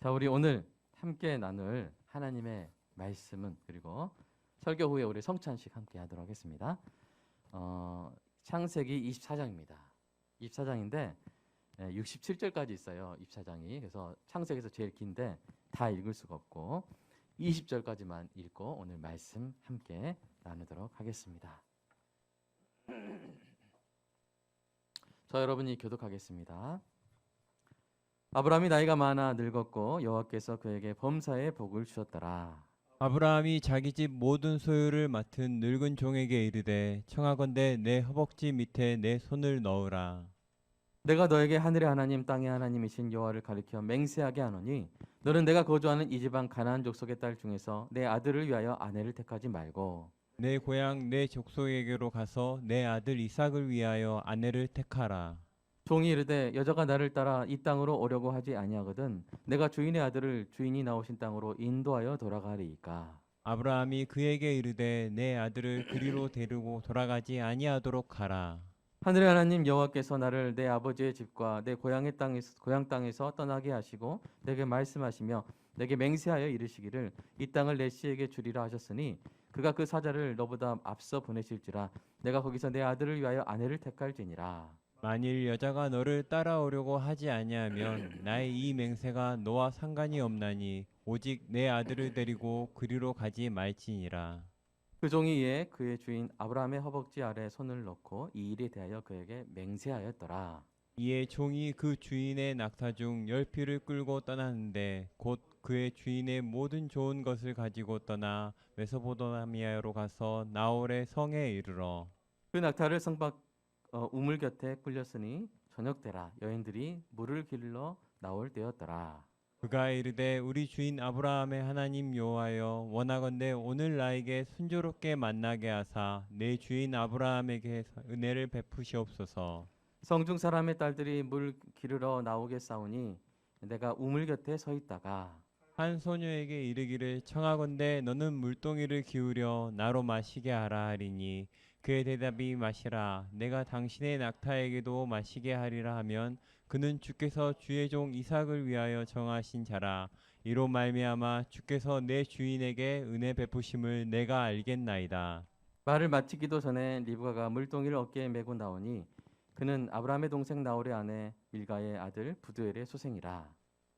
자, 우리 오늘 함께 나눌 하나님의 말씀은 그리고 설교 후에 우리 성찬식 함께 하도록 하겠습니다. 창세기 24장입니다. 24장인데 67절까지 있어요. 24장이. 그래서 창세기에서 제일 긴데 다 읽을 수가 없고 20절까지만 읽고 오늘 말씀 함께 나누도록 하겠습니다. 저 여러분이 교독하겠습니다. 아브라함이 나이가 많아 늙었고 여호와께서 그에게 범사의 복을 주셨더라. 아브라함이 자기 집 모든 소유를 맡은 늙은 종에게 이르되 청하건대 내 허벅지 밑에 내 손을 넣으라. 내가 너에게 하늘의 하나님 땅의 하나님이신 여호와를 가리켜 맹세하게 하노니 너는 내가 거주하는 이 지방 가나안 족속의 딸 중에서 내 아들을 위하여 아내를 택하지 말고 내 고향 내 족속에게로 가서 내 아들 이삭을 위하여 아내를 택하라. 종이 이르되 여자가 나를 따라 이 땅으로 오려고 하지 아니하거든 내가 주인의 아들을 주인이 나오신 땅으로 인도하여 돌아가리이까. 아브라함이 그에게 이르되 내 아들을 그리로 데리고 돌아가지 아니하도록 하라. 하늘의 하나님 여호와께서 나를 내 아버지의 집과 내 고향 땅에서 떠나게 하시고 내게 말씀하시며 내게 맹세하여 이르시기를 이 땅을 내 씨에게 주리라 하셨으니 그가 그 사자를 너보다 앞서 보내실지라 내가 거기서 내 아들을 위하여 아내를 택할지니라. 만일 여자가 너를 따라오려고 하지 아니하면 나의 이 맹세가 너와 상관이 없나니 오직 내 아들을 데리고 그리로 가지 말지니라. 그 종이 이에 그의 주인 아브라함의 허벅지 아래 손을 넣고 이 일에 대하여 그에게 맹세하였더라. 이에 종이 그 주인의 낙타 중 10匹를 끌고 떠났는데 곧 그의 주인의 모든 좋은 것을 가지고 떠나 메소포타미아로 가서 나홀의 성에 이르러 그 낙타를 성밖 우물 곁에 끌렸으니 저녁 때라 여인들이 물을 길러 나올 때였더라. 그가 이르되 우리 주인 아브라함의 하나님 여호와여 원하건대 오늘 나에게 순조롭게 만나게 하사 내 주인 아브라함에게 은혜를 베푸시옵소서. 성중 사람의 딸들이 물 기르러 나오겠사오니 내가 우물 곁에 서 있다가 한 소녀에게 이르기를 청하건대 너는 물동이를 기울여 나로 마시게 하라 하리니 그의 대답이 마시라 내가 당신의 낙타에게도 마시게 하리라 하면 그는 주께서 주의 종 이삭을 위하여 정하신 자라. 이로 말미암아 주께서 내 주인에게 은혜 베푸심을 내가 알겠나이다. 말을 마치기도 전에 리브가가 물동이를 어깨에 메고 나오니 그는 아브라함의 동생 나홀의 아내 밀가의 아들 부두엘의 소생이라.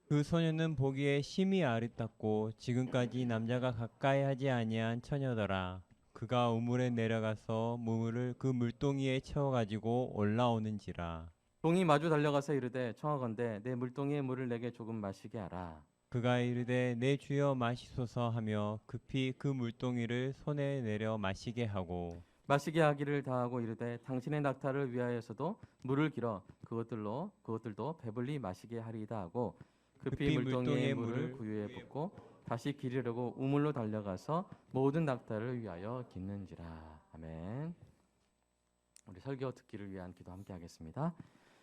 그 소녀는 보기에 심히 아름답고 지금까지 남자가 가까이 하지 아니한 처녀더라. 그가 우물에 내려가서 물을 그 물동이에 채워 가지고 올라오는지라. 종이 마주 달려가서 이르되 청하건대 내 물동이의 물을 내게 조금 마시게 하라. 그가 이르되 내 주여 마시소서 하며 급히 그 물동이를 손에 내려 마시게 하고 마시게 하기를 다하고 이르되 당신의 낙타를 위하여서도 물을 길어 그것들도 배불리 마시게 하리이다 하고 급히 물동이의 물을 구유에 붓고 다시 기르려고 우물로 달려가서 모든 낙타를 위하여 깃는지라. 아멘. 우리 설교 듣기를 위한 기도 함께 하겠습니다.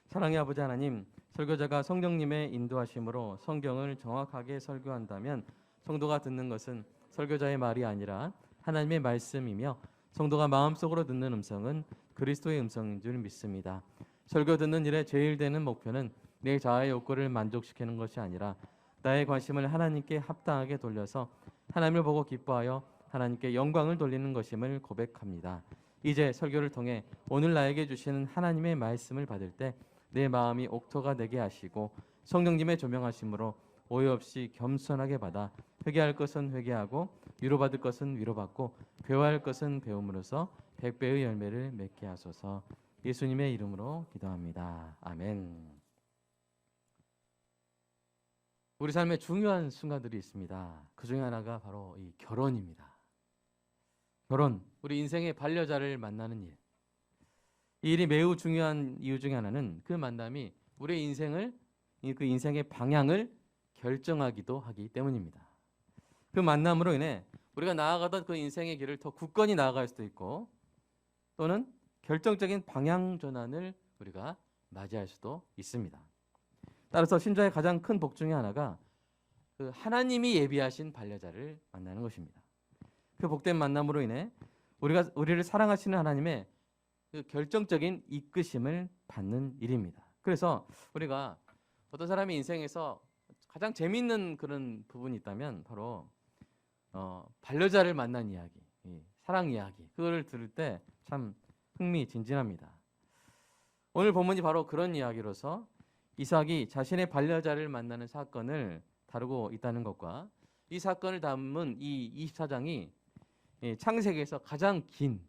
사랑의 아버지 하나님, 설교자가 성령님의 인도하심으로 성경을 정확하게 설교한다면 성도가 듣는 것은 설교자의 말이 아니라 하나님의 말씀이며 성도가 마음속으로 듣는 음성은 그리스도의 음성인 줄 믿습니다. 설교 듣는 일에 제일 되는 목표는 내 자아의 욕구를 만족시키는 것이 아니라 나의 관심을 하나님께 합당하게 돌려서 하나님을 보고 기뻐하여 하나님께 영광을 돌리는 것임을 고백합니다. 이제 설교를 통해 오늘 나에게 주시는 하나님의 말씀을 받을 때 내 마음이 옥토가 되게 하시고 성령님의 조명하심으로 오해 없이 겸손하게 받아 회개할 것은 회개하고 위로받을 것은 위로받고 배워야 할 것은 배움으로써 100배의 열매를 맺게 하소서. 예수님의 이름으로 기도합니다. 아멘. 우리 삶에 중요한 순간들이 있습니다. 그 중에 하나가 바로 이 결혼입니다. 결혼, 우리 인생의 반려자를 만나는 일. 이 일이 매우 중요한 이유 중에 하나는 그 만남이 우리의 그 인생의 방향을 결정하기도 하기 때문입니다. 그 만남으로 인해 우리가 나아가던 그 인생의 길을 더 굳건히 나아갈 수도 있고 또는 결정적인 방향 전환을 우리가 맞이할 수도 있습니다. 따라서 신자의 가장 큰 복 중에 하나가 그 하나님이 예비하신 반려자를 만나는 것입니다. 그 복된 만남으로 인해 우리를 사랑하시는 하나님의 그 결정적인 이끄심을 받는 일입니다. 그래서 우리가 어떤 사람이 인생에서 가장 재미있는 그런 부분이 있다면 바로 반려자를 만난 이야기, 사랑 이야기, 그거를 들을 때 참 흥미진진합니다. 오늘 본문이 바로 그런 이야기로서 이삭이 자신의 반려자를 만나는 사건을 다루고 있다는 것과 이 사건을 담은 이 24장이 창세기에서 가장 긴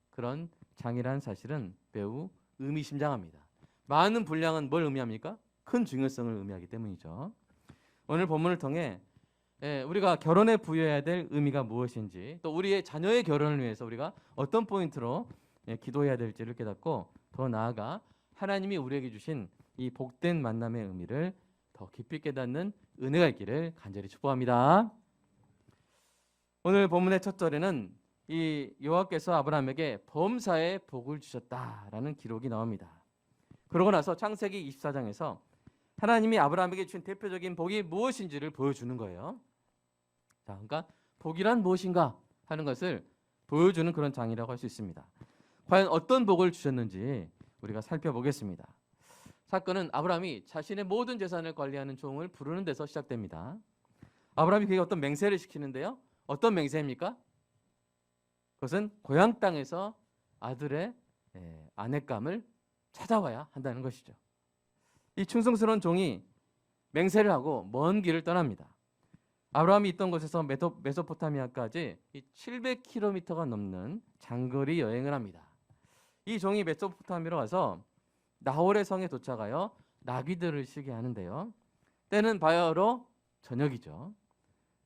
그런 장이라는 사실은 매우 의미심장합니다. 많은 분량은 뭘 의미합니까? 큰 중요성을 의미하기 때문이죠. 오늘 본문을 통해 우리가 결혼에 부여해야 될 의미가 무엇인지, 또 우리의 자녀의 결혼을 위해서 우리가 어떤 포인트로 기도해야 될지를 깨닫고, 더 나아가 하나님이 우리에게 주신 이 복된 만남의 의미를 더 깊이 깨닫는 은혜가 있기를 간절히 축복합니다. 오늘 본문의 첫 절에는 이 여호와께서 아브라함에게 범사에 복을 주셨다라는 기록이 나옵니다. 그러고 나서 창세기 24장에서 하나님이 아브라함에게 주신 대표적인 복이 무엇인지를 보여주는 거예요. 자, 그러니까 복이란 무엇인가 하는 것을 보여주는 그런 장이라고 할 수 있습니다. 과연 어떤 복을 주셨는지 우리가 살펴보겠습니다. 사건은 아브라함이 자신의 모든 재산을 관리하는 종을 부르는 데서 시작됩니다. 아브라함이 그에게 어떤 맹세를 시키는데요. 어떤 맹세입니까? 그것은 고향 땅에서 아들의 아내감을 찾아와야 한다는 것이죠. 이 충성스러운 종이 맹세를 하고 먼 길을 떠납니다. 아브라함이 있던 곳에서 메소포타미아까지 700km가 넘는 장거리 여행을 합니다. 이 종이 메소포타미아로 가서 나홀의 성에 도착하여 나귀들을 쉬게 하는데요. 때는 바야흐로 저녁이죠.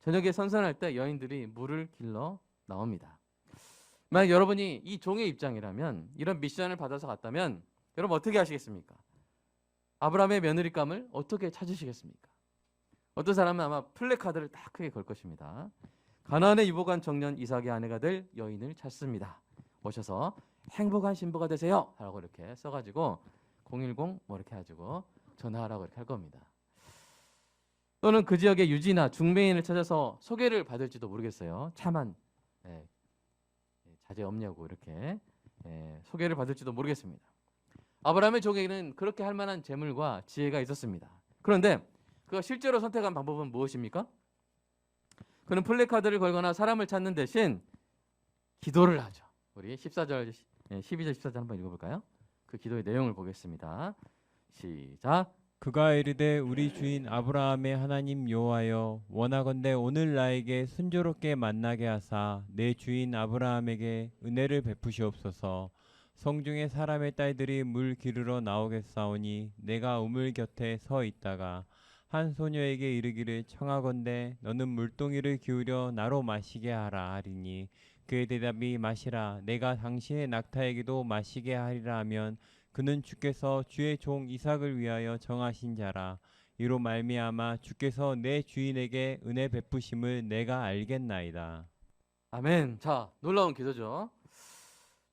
저녁에 선선할 때 여인들이 물을 길러 나옵니다. 만약 여러분이 이 종의 입장이라면, 이런 미션을 받아서 갔다면 여러분 어떻게 하시겠습니까? 아브라함의 며느리감을 어떻게 찾으시겠습니까? 어떤 사람은 아마 플래카드를 딱 크게 걸 것입니다. 가나안에 유복한 청년 이삭의 아내가 될 여인을 찾습니다. 오셔서 행복한 신부가 되세요 라고 이렇게 써가지고 010 뭐 이렇게 해가지고 전화하라고 이렇게 할 겁니다. 또는 그 지역의 유지나 중매인을 찾아서 소개를 받을지도 모르겠어요. 차만 자제 없냐고 이렇게 소개를 받을지도 모르겠습니다. 아브라함의 종에게는 그렇게 할 만한 재물과 지혜가 있었습니다. 그런데 그가 실제로 선택한 방법은 무엇입니까? 그는 플래카드를 걸거나 사람을 찾는 대신 기도를 하죠. 우리 14절, 12절, 14절 한번 읽어볼까요? 그 기도의 내용을 보겠습니다. 시작. 그가 이르되 우리 주인 아브라함의 하나님 여호와여, 원하건대 오늘 나에게 순조롭게 만나게 하사 내 주인 아브라함에게 은혜를 베푸시옵소서. 성중에 사람의 딸들이 물 기르러 나오겠사오니 내가 우물 곁에 서 있다가 한 소녀에게 이르기를 청하건대 너는 물동이를 기울여 나로 마시게 하라 하리니, 그의 대답이 마시라 내가 당신의 낙타에게도 마시게 하리라 하면, 그는 주께서 주의 종 이삭을 위하여 정하신 자라. 이로 말미암아 주께서 내 주인에게 은혜 베푸심을 내가 알겠나이다. 아멘. 자, 놀라운 기도죠.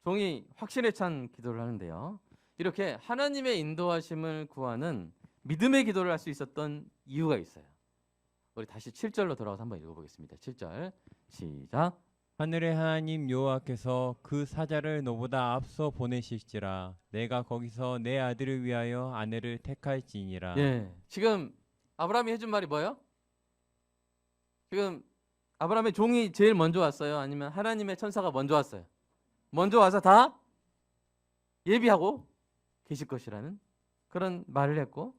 종이 확신에 찬 기도를 하는데요. 이렇게 하나님의 인도하심을 구하는 믿음의 기도를 할 수 있었던 이유가 있어요. 우리 다시 7절로 돌아가서 한번 읽어보겠습니다. 7절 시작. 하늘의 하나님 여호와께서 그 사자를 너보다 앞서 보내실지라. 내가 거기서 내 아들을 위하여 아내를 택할지니라. 지금 아브라함이 해준 말이 뭐예요? 지금 아브라함의 종이 제일 먼저 왔어요? 아니면 하나님의 천사가 먼저 왔어요? 먼저 와서 다 예비하고 계실 것이라는 그런 말을 했고,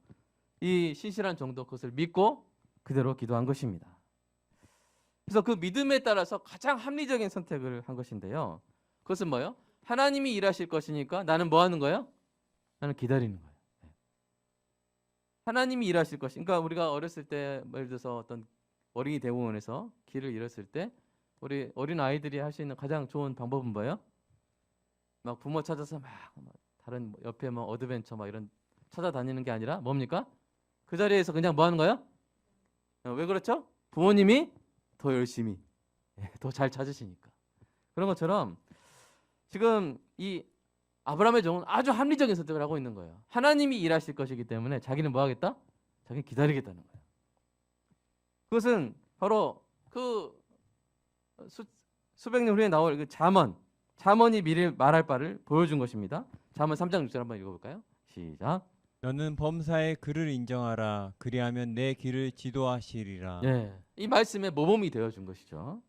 이 신실한 종도 그것을 믿고 그대로 기도한 것입니다. 그래서 그 믿음에 따라서 가장 합리적인 선택을 한 것인데요. 그것은 뭐예요? 하나님이 일하실 것이니까 나는 뭐 하는 거예요? 나는 기다리는 거예요. 하나님이 일하실 것이. 그러니까 우리가 어렸을 때 예를 들어서 어떤 어린이 대공원에서 길을 잃었을 때 우리 어린 아이들이 할 수 있는 가장 좋은 방법은 뭐예요? 막 부모 찾아서 막 다른 옆에 뭐 어드벤처 막 이런 찾아다니는 게 아니라 뭡니까? 그 자리에서 그냥 뭐 하는 거예요? 왜 그렇죠? 부모님이 더 열심히 더 잘 찾으시니까. 그런 것처럼 지금 이 아브라함의 종은 아주 합리적인 선택을 하고 있는 거예요. 하나님이 일하실 것이기 때문에 자기는 뭐 하겠다? 자기는 기다리겠다는 거예요. 그것은 바로 그 수백 년 후에 나올 그 잠언이 미리 말할 바를 보여준 것입니다. 잠언 3장 6절 한번 읽어볼까요? 시작. 너는 범사의 그를 인정하라. 그리하면 내 길을 지도하시리라. 예, 이 말씀에 모범이 되어준 것이죠.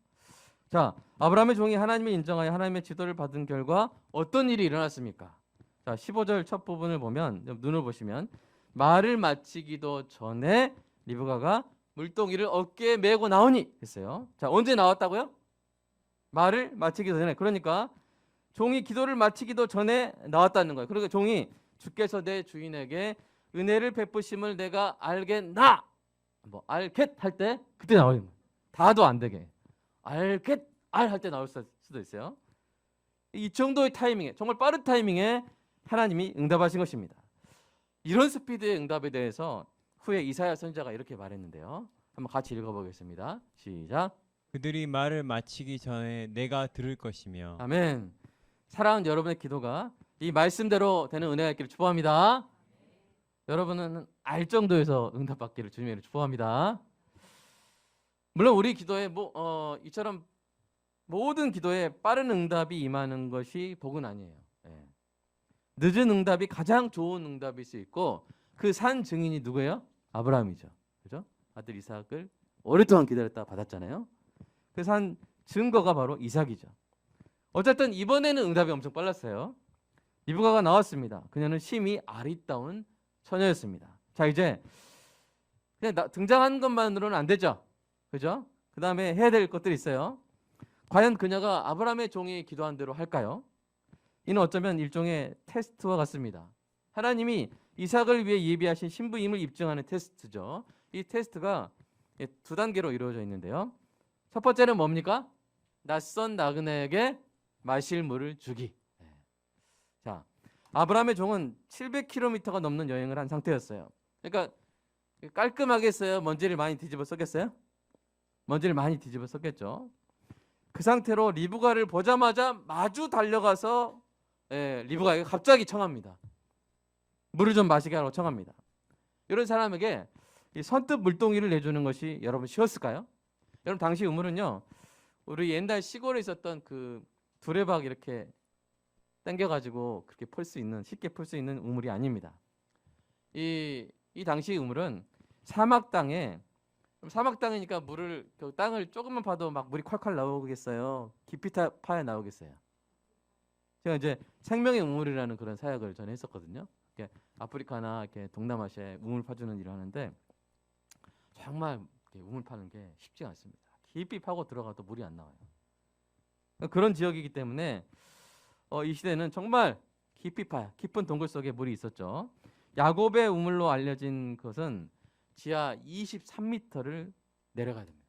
자, 아브라함의 종이 하나님을 인정하여 하나님의 지도를 받은 결과 어떤 일이 일어났습니까? 자, 15절 첫 부분을 보면, 눈을 보시면 말을 마치기도 전에 리브가가 물동이를 어깨에 메고 나오니 했어요. 자, 언제 나왔다고요? 말을 마치기도 전에. 그러니까 종이 기도를 마치기도 전에 나왔다는 거예요. 그러니까 종이 주께서 내 주인에게 은혜를 베푸심을 내가 알겠나? 뭐 알겠 할 때 그때 나오는 거예요. 다도 안 되게. 알겠 알 할 때 나올 수도 있어요. 이 정도의 타이밍에, 정말 빠른 타이밍에 하나님이 응답하신 것입니다. 이런 스피드의 응답에 대해서 후에 이사야 선지자가 이렇게 말했는데요. 한번 같이 읽어보겠습니다. 시작. 그들이 말을 마치기 전에 내가 들을 것이며. 아멘. 사랑하는 여러분의 기도가 이 말씀대로 되는 은혜가 있기를 축복합니다. 여러분은 알 정도에서 응답받기를 주님의 이름으로 축복합니다. 물론 우리 기도에 이처럼 모든 기도에 빠른 응답이 임하는 것이 복은 아니에요. 예. 늦은 응답이 가장 좋은 응답일 수 있고 그 산 증인이 누구예요? 아브라함이죠. 그죠? 아들 이삭을 오랫동안 기다렸다 받았잖아요. 그 산 증거가 바로 이삭이죠. 어쨌든 이번에는 응답이 엄청 빨랐어요. 리브가가 나왔습니다. 그녀는 심히 아리따운 처녀였습니다. 자, 이제 그냥 등장한 것만으로는 안 되죠. 그죠? 그 다음에 해야 될 것들이 있어요. 과연 그녀가 아브라함의 종이 기도한 대로 할까요? 이는 어쩌면 일종의 테스트와 같습니다. 하나님이 이삭을 위해 예비하신 신부임을 입증하는 테스트죠. 이 테스트가 두 단계로 이루어져 있는데요. 첫 번째는 뭡니까? 낯선 나그네에게 마실 물을 주기. 자, 아브라함의 종은 700km가 넘는 여행을 한 상태였어요. 그러니까 깔끔하게 했어요? 먼지를 많이 뒤집어 썼겠어요? 먼지를 많이 뒤집어 썼겠죠. 그 상태로 리브가를 보자마자 마주 달려가서 리브가에게 갑자기 청합니다. 물을 좀 마시게 하라고 청합니다. 이런 사람에게 이 선뜻 물동이를 내주는 것이 여러분 쉬웠을까요? 여러분 당시 우물은요, 우리 옛날 시골에 있었던 그 두레박 이렇게 당겨가지고 그렇게 풀 수 있는, 쉽게 풀 수 있는 우물이 아닙니다. 이 당시 우물은 사막 땅이니까 물을 그 땅을 조금만 파도 막 물이 콸콸 나오겠어요? 깊이 파야 나오겠어요? 제가 이제 생명의 우물이라는 그런 사역을 전에 했었거든요. 이렇게 아프리카나 이렇게 동남아시아에 우물 파주는 일을 하는데 정말 우물 파는 게 쉽지 않습니다. 깊이 파고 들어가도 물이 안 나와요. 그런 지역이기 때문에 이 시대는 정말 깊이 파야, 깊은 동굴 속에 물이 있었죠. 야곱의 우물로 알려진 것은 지하 23m를 내려가야 됩니다.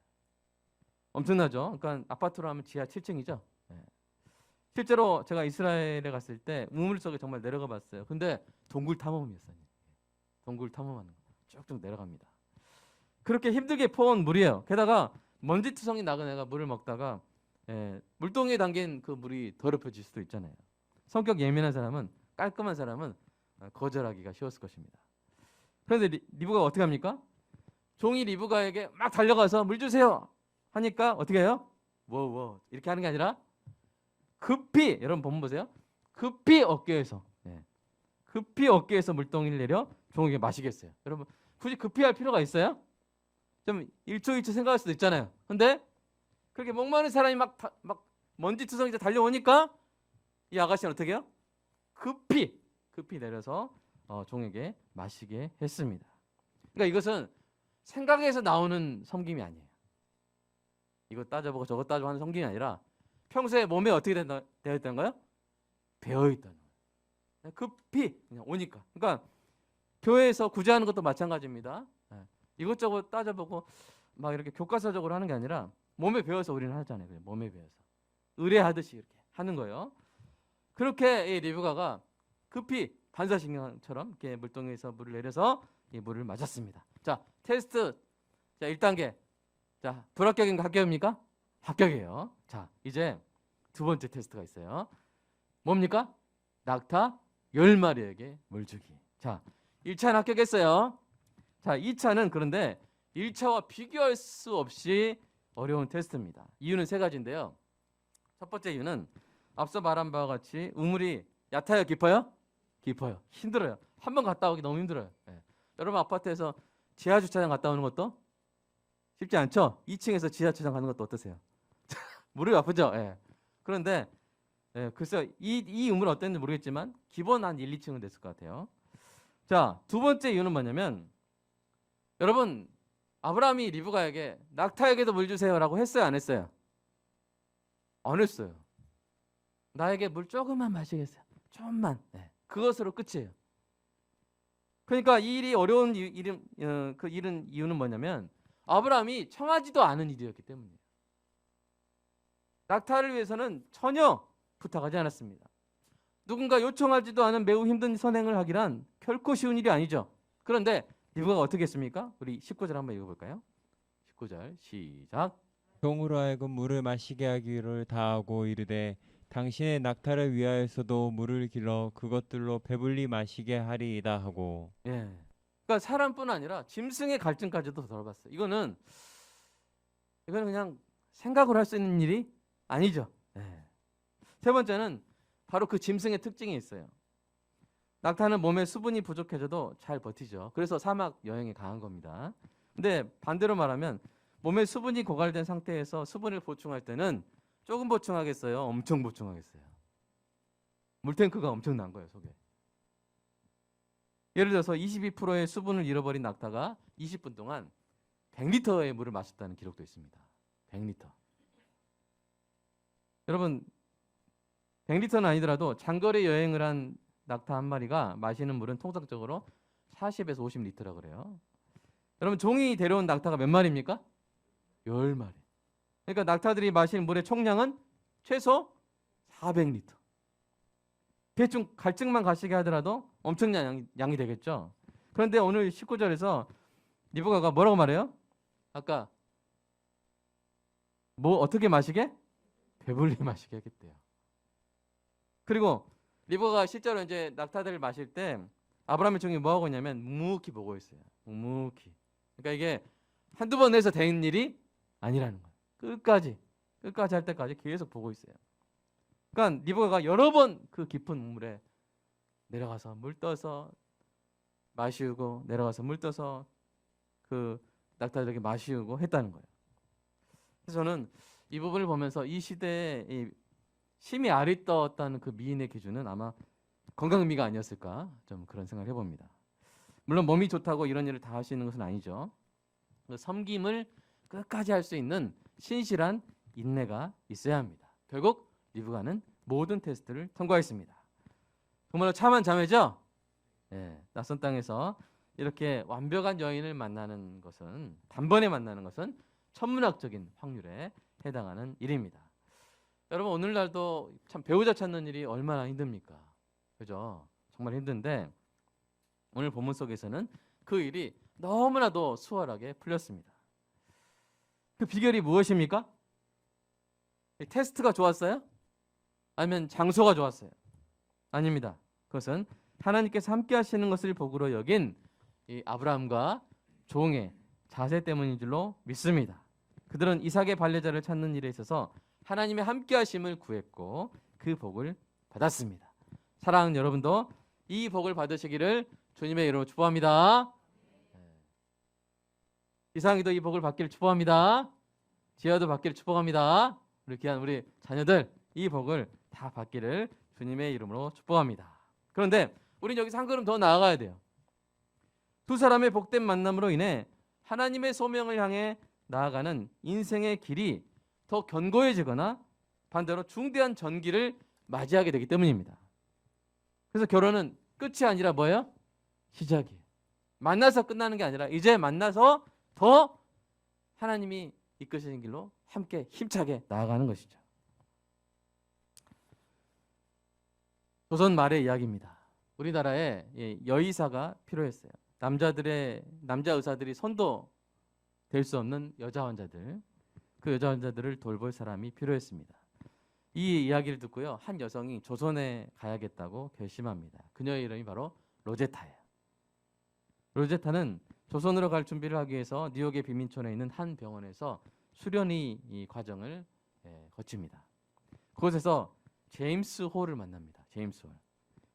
엄청나죠? 그러니까 아파트로 하면 지하 7층이죠. 실제로 제가 이스라엘에 갔을 때 우물 속에 정말 내려가 봤어요. 근데 동굴 탐험이었어요. 동굴 탐험하는 거. 쭉쭉 내려갑니다. 그렇게 힘들게 퍼온 물이에요. 게다가 먼지투성이 나그네가 물을 먹다가 물동이에 담긴 그 물이 더럽혀질 수도 있잖아요. 성격 예민한 사람은, 깔끔한 사람은 거절하기가 쉬웠을 것입니다. 그런데 리브가가 어떻게 합니까? 종이 리브가에게 막 달려가서 물 주세요 하니까 어떻게 해요? 이렇게 하는 게 아니라 급히, 여러분 본문 보세요. 급히 어깨에서 물동이를 내려 종에게 마시겠어요. 여러분 굳이 급히 할 필요가 있어요? 좀 1초 2초 생각할 수도 있잖아요. 근데 그렇게 목마른 사람이 막 먼지투성이 달려오니까 이 아가씨는 어떻게 해요? 급히 내려서 종에게 마시게 했습니다. 그러니까 이것은 생각에서 나오는 섬김이 아니에요. 이거 따져보고 저거 따져보고 하는 섬김이 아니라 평소에 몸에 어떻게 되어 있다는 거예요? 배어 있다는 거예요. 급히 그냥 오니까. 그러니까 교회에서 구제하는 것도 마찬가지입니다. 이것저것 따져보고 막 이렇게 교과서적으로 하는 게 아니라 몸에 배워서 우리는 하잖아요. 몸에 배워서 의뢰하듯이 이렇게 하는 거예요. 그렇게 이 리브가가 급히 반사신경처럼 이렇게 물동에서 물을 내려서 이 물을 마셨습니다. 자, 테스트. 자, 1단계. 자, 불합격인가 합격입니까? 합격이에요. 자, 이제 두 번째 테스트가 있어요. 뭡니까? 낙타 10마리에게 물 주기. 자, 1차는 합격했어요. 자, 2차는 그런데 1차와 비교할 수 없이 어려운 테스트입니다. 이유는 세 가지인데요. 첫 번째 이유는 앞서 말한 바와 같이 우물이 얕아요, 깊어요? 깊어요. 힘들어요. 한 번 갔다 오기 너무 힘들어요. 예. 여러분 아파트에서 지하 주차장 갔다 오는 것도 쉽지 않죠? 2층에서 지하 주차장 가는 것도 어떠세요? 무릎이 아프죠? 예. 그런데 글쎄요, 이 우물은 어땠는지 모르겠지만 기본 한 1, 2층은 됐을 것 같아요. 자, 두 번째 이유는 뭐냐면 여러분 아브라함이 리브가에게 낙타에게도 물 주세요라고 했어요, 안 했어요? 안 했어요. 나에게 물 조금만 마시겠어요. 좀만. 그것으로 끝이에요. 그러니까 이 일이 어려운 그 일은 이유는 뭐냐면 아브라함이 청하지도 않은 일이었기 때문이에요. 낙타를 위해서는 전혀 부탁하지 않았습니다. 누군가 요청하지도 않은 매우 힘든 선행을 하기란 결코 쉬운 일이 아니죠. 그런데 리브가가 어떻게 했습니까? 우리 19절 한번 읽어볼까요? 19절 시작. 종으로 하여금 물을 마시게 하기를 다하고 이르되 당신의 낙타를 위하여서도 물을 길러 그것들로 배불리 마시게 하리이다 하고. 예. 그러니까 사람뿐 아니라 짐승의 갈증까지도 덜어봤어요. 이거는 그냥 생각으로 할 수 있는 일이 아니죠. 세 번째는 바로 그 짐승의 특징이 있어요. 낙타는 몸에 수분이 부족해져도 잘 버티죠. 그래서 사막 여행에 강한 겁니다. 근데 반대로 말하면 몸에 수분이 고갈된 상태에서 수분을 보충할 때는 조금 보충하겠어요? 엄청 보충하겠어요? 물탱크가 엄청난 거예요, 속에. 예를 들어서 22%의 수분을 잃어버린 낙타가 20분 동안 100리터의 물을 마셨다는 기록도 있습니다. 100리터. 여러분 100리터는 아니더라도 장거리 여행을 한 낙타 한 마리가 마시는 물은 통상적으로 40에서 50리터라 그래요. 여러분 종이 데려온 낙타가 몇 마리입니까? 10마리. 그러니까 낙타들이 마시는 물의 총량은 최소 400리터. 대충 갈증만 가시게 하더라도 엄청난 양이 되겠죠. 그런데 오늘 19절에서 리브가가 뭐라고 말해요? 아까 뭐 어떻게 마시게? 배불리 마시게 하겠대요. 그리고 리브가가 실제로 이제 낙타들을 마실 때 아브라함의 종이 뭐 하고 있냐면 묵묵히 보고 있어요. 묵묵히. 그러니까 이게 한두 번 해서 된 일이 아니라는 거예요. 끝까지 할 때까지 계속 보고 있어요. 그러니까 리브가가 여러 번 그 깊은 우물에 내려가서 물 떠서 마시우고 내려가서 물 떠서 그 낙타들에게 마시우고 했다는 거예요. 그래서 저는 이 부분을 보면서 이 시대에 이 심히 아리따웠다는 그 미인의 기준은 아마 건강미가 아니었을까 좀 그런 생각을 해봅니다. 물론 몸이 좋다고 이런 일을 다 할 수 있는 것은 아니죠. 섬김을 끝까지 할 수 있는 신실한 인내가 있어야 합니다. 결국 리브가는 모든 테스트를 통과했습니다. 정말로 참한 자매죠? 낯선 땅에서 이렇게 완벽한 여인을 만나는 것은 단번에 만나는 것은 천문학적인 확률에 해당하는 일입니다. 여러분 오늘날도 참 배우자 찾는 일이 얼마나 힘듭니까? 그죠? 정말 힘든데 오늘 본문 속에서는 그 일이 너무나도 수월하게 풀렸습니다. 그 비결이 무엇입니까? 테스트가 좋았어요? 아니면 장소가 좋았어요? 아닙니다. 그것은 하나님께서 함께 하시는 것을 복으로 여긴 이 아브라함과 종의 자세 때문인 줄로 믿습니다. 그들은 이삭의 발레자를 찾는 일에 있어서 하나님의 함께 하심을 구했고 그 복을 받았습니다. 사랑하는 여러분도 이 복을 받으시기를 주님의 이름으로 축복합니다. 이상이도 이 복을 받기를 축복합니다. 지아도 받기를 축복합니다. 우리 귀한 우리 자녀들 이 복을 다 받기를 주님의 이름으로 축복합니다. 그런데 우리는 여기서 한 걸음 더 나아가야 돼요. 두 사람의 복된 만남으로 인해 하나님의 소명을 향해 나아가는 인생의 길이 더 견고해지거나 반대로 중대한 전기를 맞이하게 되기 때문입니다. 그래서 결혼은 끝이 아니라 뭐예요? 시작이에요. 만나서 끝나는 게 아니라 이제 만나서 더 하나님이 이끄시는 길로 함께 힘차게 나아가는 것이죠. 조선 말의 이야기입니다. 우리나라에 여의사가 필요했어요. 남자 의사들이 손도 될 수 없는 여자 환자들, 그 여자 환자들을 돌볼 사람이 필요했습니다. 이 이야기를 듣고요, 한 여성이 조선에 가야겠다고 결심합니다. 그녀의 이름이 바로 로제타예요. 로제타는 조선으로 갈 준비를 하기 위해서 뉴욕의 빈민촌에 있는 한 병원에서 수련의 이 과정을 거칩니다. 그곳에서 제임스 홀을 만납니다.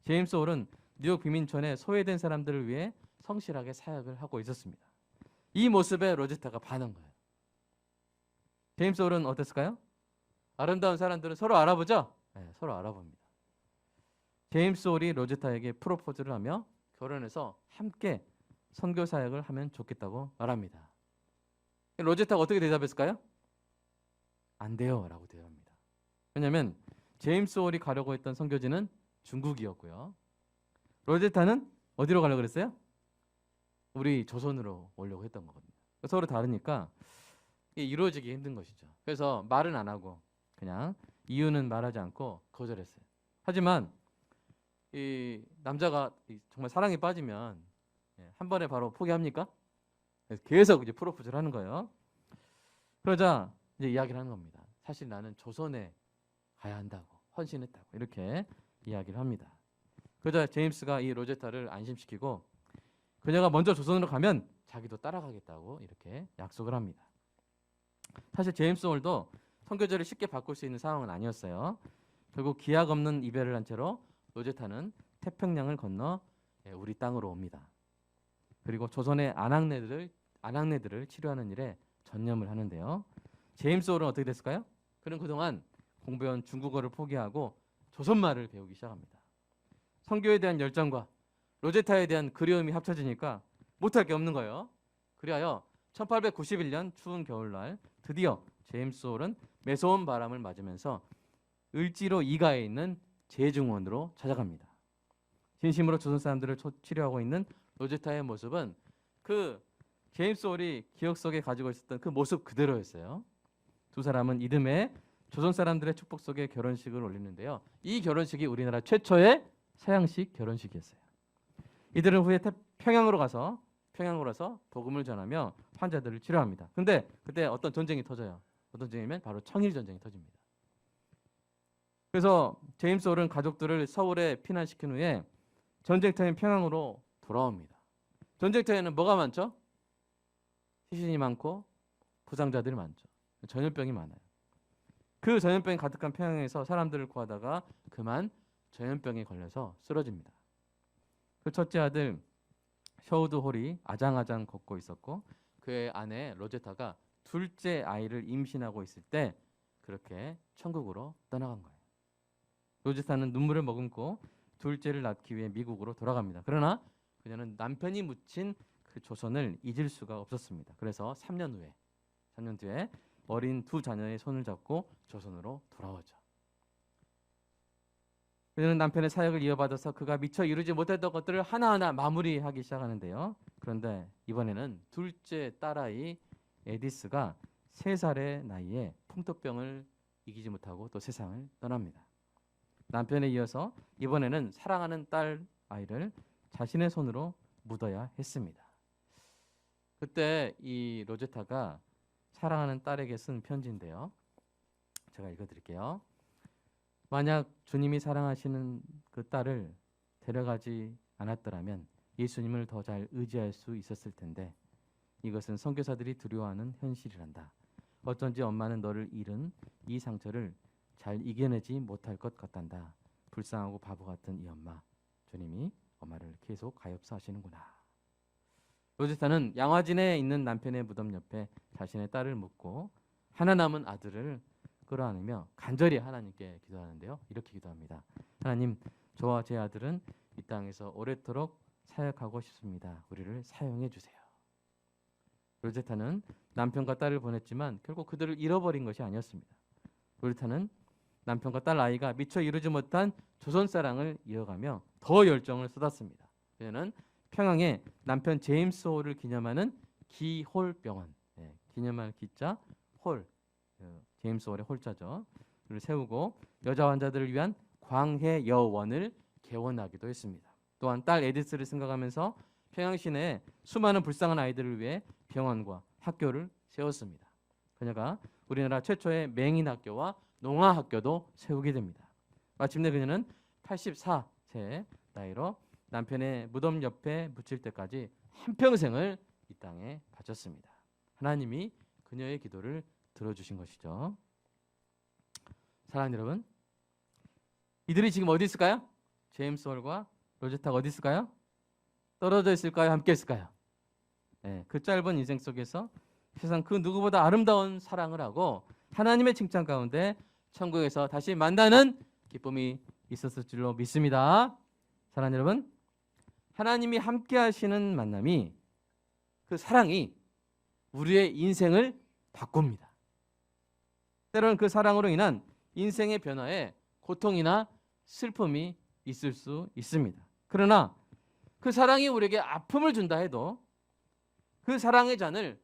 제임스 홀은 뉴욕 빈민촌에 소외된 사람들을 위해 성실하게 사역을 하고 있었습니다. 이 모습에 로제타가 반한 거예요. 제임스 홀은 어땠을까요? 아름다운 사람들은 서로 알아보죠? 네, 서로 알아봅니다. 제임스 홀이 로제타에게 프로포즈를 하며 결혼해서 함께 선교 사역을 하면 좋겠다고 말합니다. 로제타가 어떻게 대답했을까요? 안 돼요 라고 대답합니다. 왜냐하면 제임스 홀이 가려고 했던 선교지는 중국이었고요. 로제타는 어디로 가려고 그랬어요? 우리 조선으로 오려고 했던 거거든요. 서로 다르니까 이게 이루어지기 힘든 것이죠. 그래서 말은 안 하고 그냥 이유는 말하지 않고 거절했어요. 하지만 이 남자가 정말 사랑에 빠지면 한 번에 바로 포기합니까? 그래서 계속 이제 프로포즈를 하는 거예요. 그러자 이제 이야기를 하는 겁니다. 사실 나는 조선에 가야 한다고 헌신했다고 이렇게 이야기를 합니다. 그러자 제임스가 이 로제타를 안심시키고 그녀가 먼저 조선으로 가면 자기도 따라가겠다고 이렇게 약속을 합니다. 사실 제임스 홀도 선교제를 쉽게 바꿀 수 있는 상황은 아니었어요. 결국 기약 없는 이별을 한 채로 로제타는 태평양을 건너 우리 땅으로 옵니다. 그리고 조선의 아낙네들을 치료하는 일에 전념을 하는데요. 제임스 홀은 어떻게 됐을까요? 그는 그동안 공부해온 중국어를 포기하고 조선말을 배우기 시작합니다. 선교에 대한 열정과 로제타에 대한 그리움이 합쳐지니까 못할 게 없는 거예요. 그리하여 1891년 추운 겨울날 드디어 제임스 홀은 매서운 바람을 맞으면서 을지로 이가에 있는 제중원으로 찾아갑니다. 진심으로 조선 사람들을 치료하고 있는 로제타의 모습은 그 제임스 홀이 기억 속에 가지고 있었던 그 모습 그대로였어요. 두 사람은 이듬해 조선 사람들의 축복 속에 결혼식을 올리는데요. 이 결혼식이 우리나라 최초의 서양식 결혼식이었어요. 이들은 후에 평양으로 가서 복음을 전하며 환자들을 치료합니다. 근데 그때 어떤 전쟁이 터져요. 어떤 전쟁이면 바로 청일 전쟁이 터집니다. 그래서 제임스 홀은 가족들을 서울에 피난시킨 후에 전쟁터인 평양으로 돌아옵니다. 전쟁터에는 뭐가 많죠? 시신이 많고 부상자들이 많죠. 전염병이 많아요. 그 전염병이 가득한 평양에서 사람들을 구하다가 그만 전염병에 걸려서 쓰러집니다. 그 첫째 아들 셔우드 홀이 아장아장 걷고 있었고 그의 아내 로제타가 둘째 아이를 임신하고 있을 때 그렇게 천국으로 떠나간 거예요. 로제타는 눈물을 머금고 둘째를 낳기 위해 미국으로 돌아갑니다. 그러나 그녀는 남편이 묻힌 그 조선을 잊을 수가 없었습니다. 그래서 3년 뒤에 어린 두 자녀의 손을 잡고 조선으로 돌아오죠. 그녀는 남편의 사역을 이어받아서 그가 미처 이루지 못했던 것들을 하나하나 마무리하기 시작하는데요. 그런데 이번에는 둘째 딸아이 에디스가 3살의 나이에 풍토병을 이기지 못하고 또 세상을 떠납니다. 남편에 이어서 이번에는 사랑하는 딸 아이를 자신의 손으로 묻어야 했습니다. 그때 이 로제타가 사랑하는 딸에게 쓴 편지인데요. 제가 읽어드릴게요. 만약 주님이 사랑하시는 그 딸을 데려가지 않았더라면 예수님을 더 잘 의지할 수 있었을 텐데 이것은 선교사들이 두려워하는 현실이란다. 어쩐지 엄마는 너를 잃은 이 상처를 잘 이겨내지 못할 것 같단다. 불쌍하고 바보 같은 이 엄마. 주님이 엄마를 계속 가엾어하시는구나. 로제타는 양화진에 있는 남편의 무덤 옆에 자신의 딸을 묻고 하나 남은 아들을 끌어안으며 간절히 하나님께 기도하는데요. 이렇게 기도합니다. 하나님, 저와 제 아들은 이 땅에서 오래도록 사역하고 싶습니다. 우리를 사용해 주세요. 로제타는 남편과 딸을 보냈지만 결국 그들을 잃어버린 것이 아니었습니다. 로제타는 남편과 딸 아이가 미처 이루지 못한 조선사랑을 이어가며 더 열정을 쏟았습니다. 그녀는 평양에 남편 제임스 홀을 기념하는 기홀병원, 기념할 기자 홀, 제임스 홀의 홀자죠. 를 세우고 여자 환자들을 위한 광해여원을 개원하기도 했습니다. 또한 딸 에디스를 생각하면서 평양 시내에 수많은 불쌍한 아이들을 위해 병원과 학교를 세웠습니다. 그녀가 우리나라 최초의 맹인학교와 농아학교도 세우게 됩니다. 마침내 그녀는 84세 나이로 남편의 무덤 옆에 묻힐 때까지 한평생을 이 땅에 바쳤습니다. 하나님이 그녀의 기도를 들어주신 것이죠. 사랑하는 여러분, 이들이 지금 어디 있을까요? 제임스 홀과 로제타가 어디 있을까요? 떨어져 있을까요? 함께 있을까요? 네, 그 짧은 인생 속에서 세상 그 누구보다 아름다운 사랑을 하고 하나님의 칭찬 가운데 천국에서 다시 만나는 기쁨이 있었을 줄로 믿습니다. 사랑하는 여러분, 하나님이 함께 하시는 만남이, 그 사랑이 우리의 인생을 바꿉니다. 때로는 그 사랑으로 인한 인생의 변화에 고통이나 슬픔이 있을 수 있습니다. 그러나 그 사랑이 우리에게 아픔을 준다 해도 그 사랑의 잔을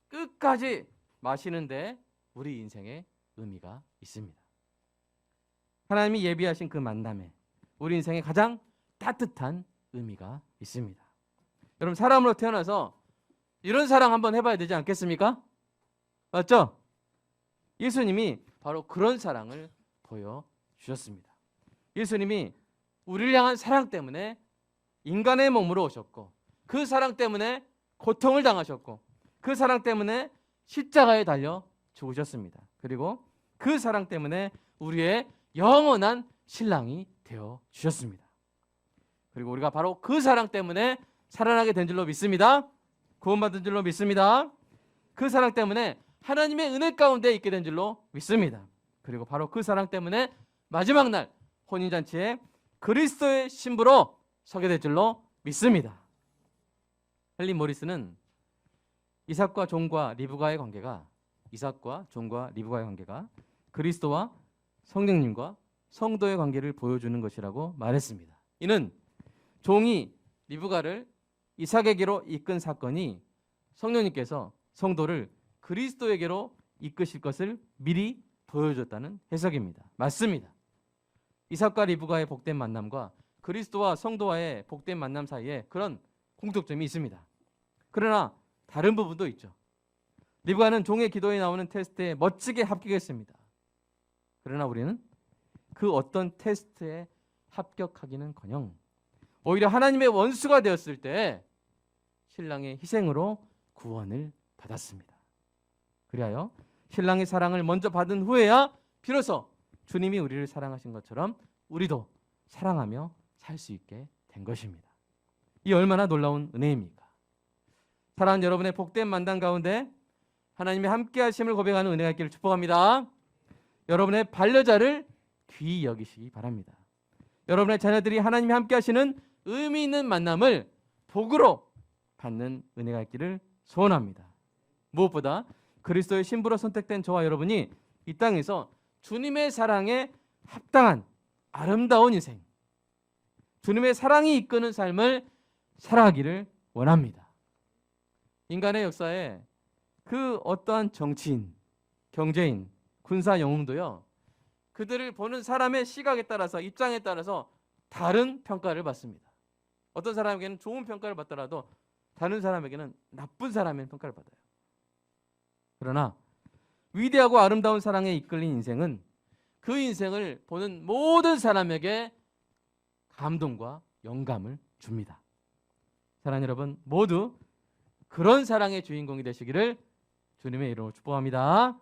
끝까지 마시는데 우리 인생에 의미가 있습니다. 하나님이 예비하신 그 만남에 우리 인생에 가장 따뜻한 의미가 있습니다. 여러분, 사람으로 태어나서 이런 사랑 한번 해봐야 되지 않겠습니까? 맞죠? 예수님이 바로 그런 사랑을 보여주셨습니다. 예수님이 우리를 향한 사랑 때문에 인간의 몸으로 오셨고, 그 사랑 때문에 고통을 당하셨고, 그 사랑 때문에 십자가에 달려 죽으셨습니다. 그리고 그 사랑 때문에 우리의 영원한 신랑이 되어 주셨습니다. 그리고 우리가 바로 그 사랑 때문에 살아나게 된 줄로 믿습니다. 구원받은 줄로 믿습니다. 그 사랑 때문에 하나님의 은혜 가운데 있게 된 줄로 믿습니다. 그리고 바로 그 사랑 때문에 마지막 날 혼인잔치에 그리스도의 신부로 서게 될 줄로 믿습니다. 헨리 모리스는 이삭과 존과 리브가의 관계가 그리스도와 성령님과 성도의 관계를 보여주는 것이라고 말했습니다. 이는 종이 리브가를 이삭에게로 이끈 사건이 성령님께서 성도를 그리스도에게로 이끄실 것을 미리 보여줬다는 해석입니다. 맞습니다. 이삭과 리브가의 복된 만남과 그리스도와 성도와의 복된 만남 사이에 그런 공통점이 있습니다. 그러나 다른 부분도 있죠. 리브가는 종의 기도에 나오는 테스트에 멋지게 합격했습니다. 그러나 우리는 그 어떤 테스트에 합격하기는커녕 오히려 하나님의 원수가 되었을 때 신랑의 희생으로 구원을 받았습니다. 그리하여 신랑의 사랑을 먼저 받은 후에야 비로소 주님이 우리를 사랑하신 것처럼 우리도 사랑하며 살 수 있게 된 것입니다. 이 얼마나 놀라운 은혜입니까? 사랑하는 여러분의 복된 만남 가운데 하나님의 함께 하심을 고백하는 은혜가 있기를 축복합니다. 여러분의 반려자를 귀히 여기시기 바랍니다. 여러분의 자녀들이 하나님이 함께 하시는 의미 있는 만남을 복으로 받는 은혜가 있기를 소원합니다. 무엇보다 그리스도의 신부로 선택된 저와 여러분이 이 땅에서 주님의 사랑에 합당한 아름다운 인생, 주님의 사랑이 이끄는 삶을 살아가기를 원합니다. 인간의 역사에 그 어떠한 정치인, 경제인, 군사 영웅도요, 그들을 보는 사람의 시각에 따라서, 입장에 따라서 다른 평가를 받습니다. 어떤 사람에게는 좋은 평가를 받더라도 다른 사람에게는 나쁜 사람의 평가를 받아요. 그러나 위대하고 아름다운 사랑에 이끌린 인생은 그 인생을 보는 모든 사람에게 감동과 영감을 줍니다. 사랑하는 여러분, 모두 그런 사랑의 주인공이 되시기를 주님의 이름으로 축복합니다.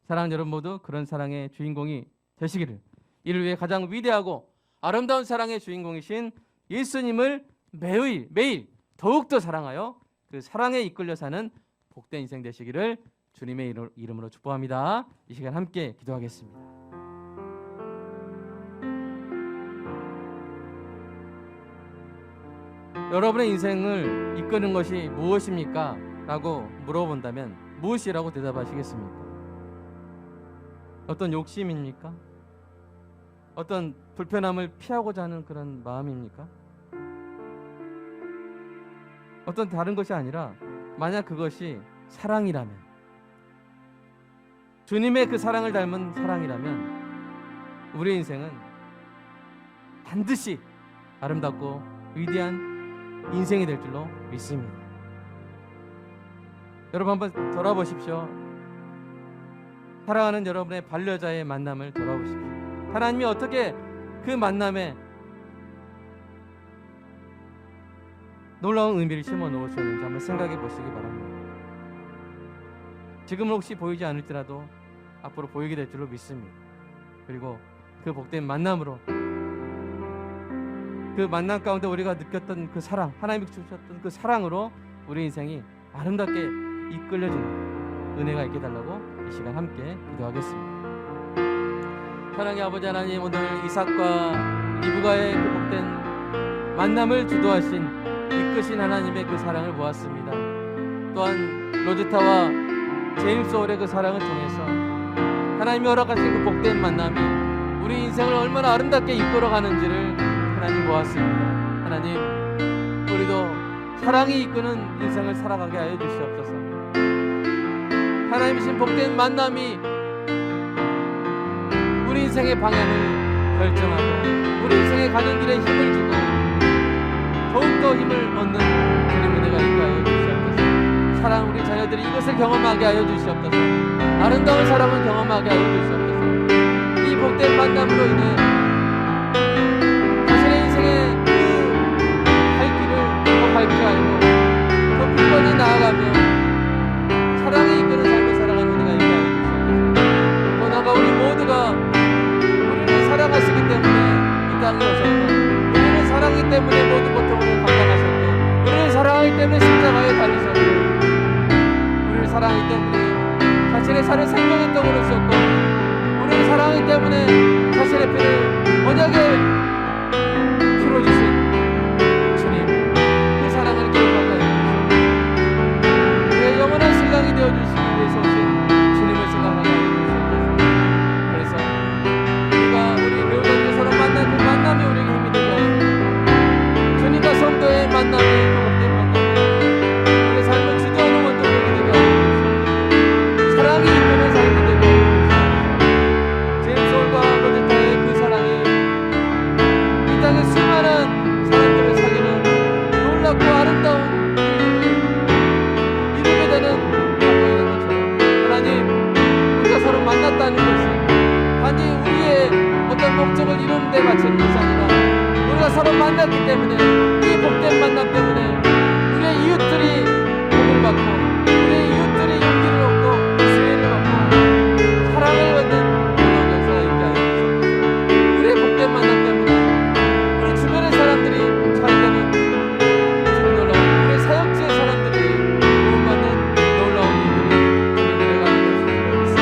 사랑하는 여러분 모두 그런 사랑의 주인공이 되시기를, 이를 위해 가장 위대하고 아름다운 사랑의 주인공이신 예수님을 매일 더욱더 사랑하여 그 사랑에 이끌려 사는 복된 인생 되시기를 주님의 이름으로 축복합니다. 이 시간 함께 기도하겠습니다. 여러분의 인생을 이끄는 것이 무엇입니까? 라고 물어본다면 무엇이라고 대답하시겠습니까? 어떤 욕심입니까? 어떤 불편함을 피하고자 하는 그런 마음입니까? 어떤 다른 것이 아니라 만약 그것이 사랑이라면, 주님의 그 사랑을 닮은 사랑이라면 우리의 인생은 반드시 아름답고 위대한 인생이 될 줄로 믿습니다. 여러분 한번 돌아보십시오. 사랑하는 여러분의 반려자의 만남을 돌아보십시오. 하나님이 어떻게 그 만남에 놀라운 의미를 심어 놓으셨는지 한번 생각해 보시기 바랍니다. 지금은 혹시 보이지 않을지라도 앞으로 보이게 될 줄로 믿습니다. 그리고 그 복된 만남으로 그 그 만남 가운데 우리가 느꼈던 그 사랑, 하나님이 주셨던 그 사랑으로 우리 인생이 아름답게 이끌려지는 은혜가 있게 달라고 이 시간 함께 기도하겠습니다. 사랑의 아버지 하나님, 오늘 이삭과 리브가의 그 복된 만남을 주도하신 이끄신 하나님의 그 사랑을 보았습니다. 또한 로즈타와 제임스 홀의 그 사랑을 통해서 하나님이 허락하신 그 복된 만남이 우리 인생을 얼마나 아름답게 이끌어가는지를 하나님 보았습니다. 하나님, 우리도 사랑이 이끄는 인생을 살아가게 하여 주시옵소서. 하나님이신 복된 만남이 우리 인생의 방향을 결정하고 우리 인생에 가는 길에 힘을 주고 더욱더 힘을 얻는 주님 은혜가 있게 하여 주시옵소서. 사랑 우리 자녀들이 이것을 경험하게 하여 주시옵소서. 아름다운 사랑을 경험하게 하여 주시옵소서. 이 복된 만남으로 인해 자신의 인생의 그 갈 길을 더 밝게 알고 더 굳건히 나아가며 사랑이 이끄는 삶을 살아가는 은혜가 있게 하여 주시옵소서. 또 나아가 우리 모두가 우리를 사랑하시기 때문에 이 땅에 오셨고, 우리를 사랑하기 때문에 모든 고통을 감당하셨고, 우리를 사랑하기 때문에 십자가에 달리셨고, 우리를 사랑하기 때문에 자신의 살을 생명의 떡으로 주셨고, 우리를 사랑하기 때문에 자신의 피를 언약에 풀어주신 주님, 그 사랑을 기억하게 하여 주시옵소서. 우리의 영원한 신랑이 되어주시기 위해서 오신 주님을 생각하게 하여 주시옵소서. 그래서 우리가 우리 배우자들과 서로 만난 그 만남이 우리에게 힘이 되게 하시고, 주님과 성도의 만남이 복된 만남이 우리의 삶을 주도하는 원동력이 되게 하여 주시옵소서. 사랑이 이끄는 삶이 되게 하여 주시옵소서. 제임스 홀과 로제타의 그 사랑이 이 땅의 수많은 사람들을 살리는 놀랍고 아름다운 일들을 이루게 되는 사건인 것처럼, 하나님, 우리가 서로 만났다는 것이 단지 우리의 어떤 목적을 이루는 데 바치는 것이 아니라 우리가 서로 만났기 때문에, 이 복된 만남 때문에 우리의 이웃들이 복을 받고 우리의 이웃들이 용기를 얻고 지혜를 얻고 사랑을 받는 그런 역사가 있게 하여 주시옵소서. 우리의 복된 만남 때문에 우리 주변의 사람들이 잘 되는 주님 놀라운, 우리 사역지의 사람들이 구원받는 놀라운 일들이 주님 내려가는 것을 믿습니다.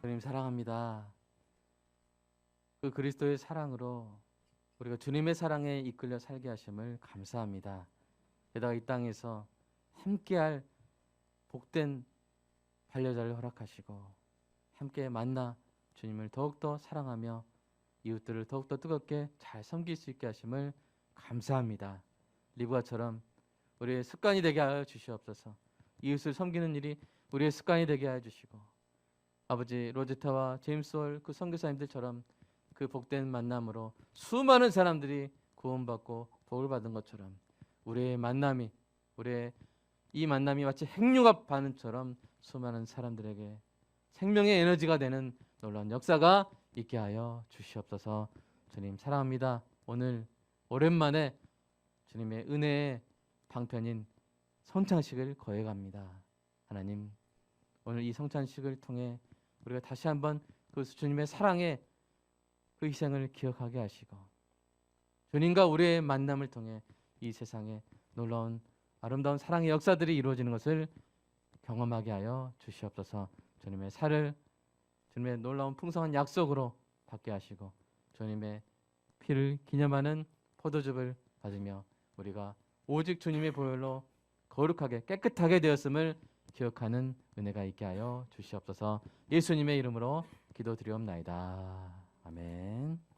주님 사랑합니다. 그 그리스도의 사랑으로 우리가 주님의 사랑에 이끌려 살게 하심을 감사합니다. 게다가 이 땅에서 함께할 복된 반려자를 허락하시고 함께 만나 주님을 더욱더 사랑하며 이웃들을 더욱더 뜨겁게 잘 섬길 수 있게 하심을 감사합니다. 리브가처럼 우리의 습관이 되게 하여 주시옵소서. 이웃을 섬기는 일이 우리의 습관이 되게 하여 주시고, 아버지 로제타와 제임스 홀 그 선교사님들처럼 그 복된 만남으로 수많은 사람들이 구원받고 복을 받은 것처럼 우리의 만남이, 우리의 이 만남이 마치 핵융합 반응처럼 수많은 사람들에게 생명의 에너지가 되는 놀라운 역사가 있게 하여 주시옵소서. 주님 사랑합니다. 오늘 오랜만에 주님의 은혜의 방편인 성찬식을 거행합니다. 하나님, 오늘 이 성찬식을 통해 우리가 다시 한번 그 주님의 사랑에 그 희생을 기억하게 하시고 주님과 우리의 만남을 통해 이 세상에 놀라운 아름다운 사랑의 역사들이 이루어지는 것을 경험하게 하여 주시옵소서. 주님의 살을 주님의 놀라운 풍성한 약속으로 받게 하시고 주님의 피를 기념하는 포도즙을 받으며 우리가 오직 주님의 보혈로 거룩하게 깨끗하게 되었음을 기억하는 은혜가 있게 하여 주시옵소서. 예수님의 이름으로 기도드리옵나이다. 아멘.